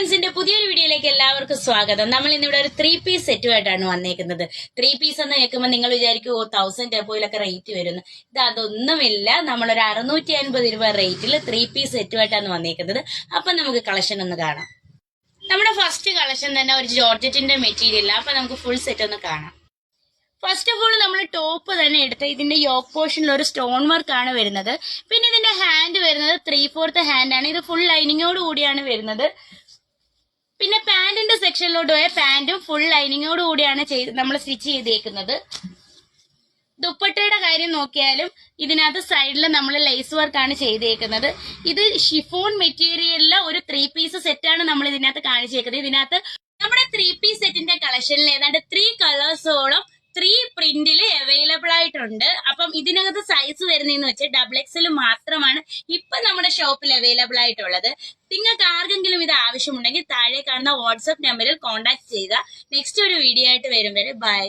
ഫ്രണ്ട്സിന്റെ പുതിയൊരു വീഡിയോയിലേക്ക് എല്ലാവർക്കും സ്വാഗതം. നമ്മൾ ഇന്നിവിടെ ഒരു 3 പീസ് സെറ്റുമായിട്ടാണ് വന്നേക്കുന്നത്. 3 പീസ് എന്ന് കേൾക്കുമ്പോൾ നിങ്ങൾ വിചാരിക്കും 1000 എബോയിലൊക്കെ റേറ്റ് വരുന്നു. ഇത് അതൊന്നുമില്ല. നമ്മളൊരു 650 രൂപ റേറ്റിൽ 3 പീസ് സെറ്റുമായിട്ടാണ് വന്നേക്കുന്നത്. അപ്പൊ നമുക്ക് കളക്ഷൻ ഒന്ന് കാണാം. നമ്മുടെ ഫസ്റ്റ് കളക്ഷൻ തന്നെ ഒരു ജോർജറ്റിന്റെ മെറ്റീരിയൽ. അപ്പൊ നമുക്ക് ഫുൾ സെറ്റ് ഒന്ന് കാണാം. ഫസ്റ്റ് ഓഫ് ഓൾ നമ്മൾ ടോപ്പ് തന്നെ എടുത്ത് ഇതിന്റെ യോക്ക് പോർഷനിൽ ഒരു സ്റ്റോൺ വർക്ക് ആണ് വരുന്നത്. പിന്നെ ഇതിന്റെ ഹാൻഡ് വരുന്നത് 3/4 ഹാൻഡ് ആണ്. ഇത് ഫുൾ ലൈനിങ്ങോട് കൂടിയാണ് വരുന്നത്. പിന്നെ പാന്റിന്റെ സെക്ഷനിലോട്ട് പോയ പാന്റും ഫുൾ ലൈനിങ്ങോട് കൂടിയാണ് നമ്മൾ സ്റ്റിച്ച് ചെയ്തേക്കുന്നത്. ദുപ്പട്ടയുടെ കാര്യം നോക്കിയാലും ഇതിനകത്ത് സൈഡിൽ നമ്മൾ ലേസ് വർക്കാണ് ചെയ്തേക്കുന്നത്. ഇത് ഷിഫോൺ മെറ്റീരിയലിലെ ഒരു 3 പീസ് സെറ്റാണ് നമ്മൾ ഇതിനകത്ത് കാണിച്ചേക്കുന്നത്. ഇതിനകത്ത് നമ്മുടെ 3 പീസ് സെറ്റിന്റെ കളക്ഷനിൽ ഏതാണ്ട് 3 കളേഴ്സോളം 3 പ്രിന്റില് അവൈലബിൾ ആയിട്ടുണ്ട്. അപ്പം ഇതിനകത്ത് സൈസ് വരുന്നതെന്ന് വെച്ചാൽ XXL മാത്രമാണ് ഇപ്പൊ നമ്മുടെ ഷോപ്പിൽ അവൈലബിൾ ആയിട്ടുള്ളത്. നിങ്ങൾക്ക് ആർക്കെങ്കിലും ഇത് ആവശ്യമുണ്ടെങ്കിൽ താഴെ കാണുന്ന വാട്സ്ആപ്പ് നമ്പറിൽ കോൺടാക്ട് ചെയ്യുക. നെക്സ്റ്റ് ഒരു വീഡിയോ ആയിട്ട് വരും വരെ ബൈ.